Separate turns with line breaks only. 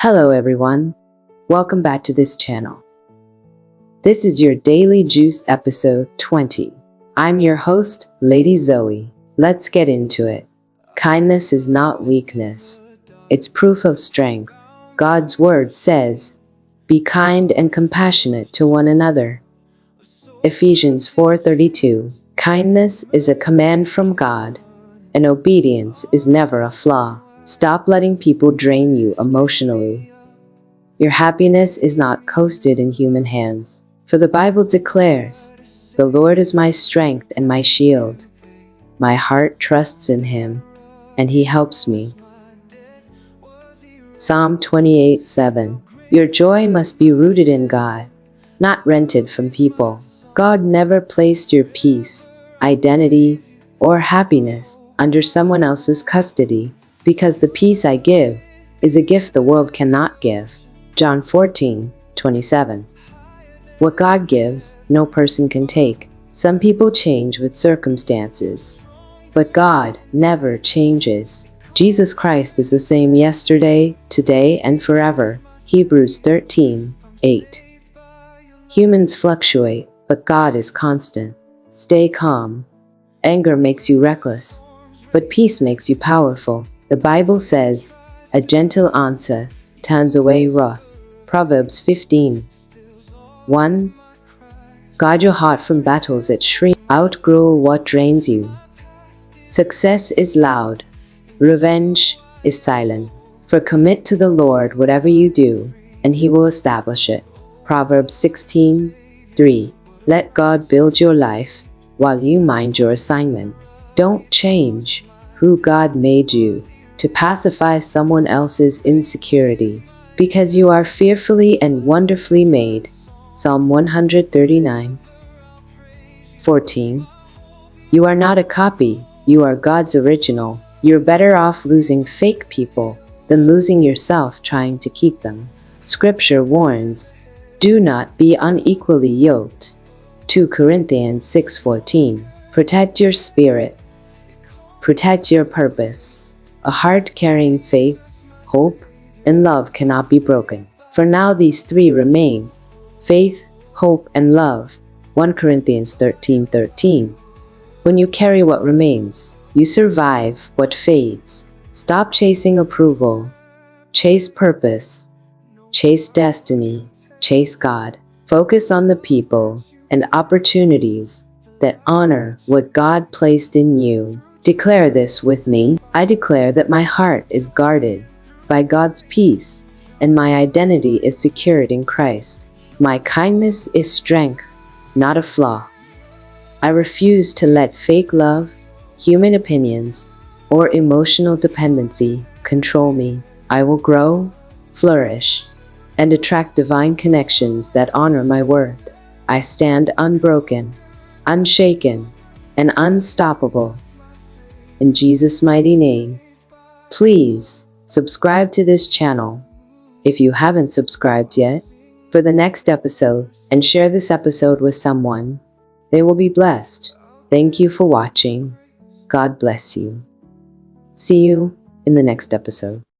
Hello everyone, welcome back to this channel. This is your Daily Juice episode 20. I'm your host, Lady Zoe. Let's get into it. Kindness is not weakness. It's proof of strength. God's word says, "Be kind and compassionate to one another." Ephesians 4:32. Kindness is a command from God, and obedience is never a flaw. Stop letting people drain you emotionally. Your happiness is not coasted in human hands. For the Bible declares, "The Lord is my strength and my shield. My heart trusts in him, and he helps me." Psalm 28:7. Your joy must be rooted in God, not rented from people. God never placed your peace, identity, or happiness under someone else's custody, because the peace I give is a gift the world cannot give. John 14:27. What God gives, no person can take. Some people change with circumstances, but God never changes. Jesus Christ is the same yesterday, today, and forever. Hebrews 13:8. Humans fluctuate, but God is constant. Stay calm. Anger makes you reckless, but peace makes you powerful. The Bible says, "A gentle answer turns away wrath." Proverbs 15:1. Guard your heart from battles that shrink. Outgrow what drains you. Success is loud. Revenge is silent. For commit to the Lord whatever you do, and he will establish it. Proverbs 16:3. Let God build your life while you mind your assignment. Don't change who God made you to pacify someone else's insecurity, because you are fearfully and wonderfully made. Psalm 139:14. You are not a copy, you are God's original. You're better off losing fake people than losing yourself trying to keep them. Scripture warns, do not be unequally yoked. 2 Corinthians 6:14. Protect your spirit. Protect your purpose. A heart carrying faith, hope, and love cannot be broken. For now these three remain: faith, hope, and love. 1 Corinthians 13:13. When you carry what remains, you survive what fades. Stop chasing approval. Chase purpose. Chase destiny. Chase God. Focus on the people and opportunities that honor what God placed in you. Declare this with me. I declare that my heart is guarded by God's peace, and my identity is secured in Christ. My kindness is strength, not a flaw. I refuse to let fake love, human opinions, or emotional dependency control me. I will grow, flourish, and attract divine connections that honor my worth. I stand unbroken, unshaken, and unstoppable. In Jesus' mighty name. Please subscribe to this channel if you haven't subscribed yet for the next episode, and share this episode with someone. They will be blessed. Thank you for watching. God bless you. See you in the next episode.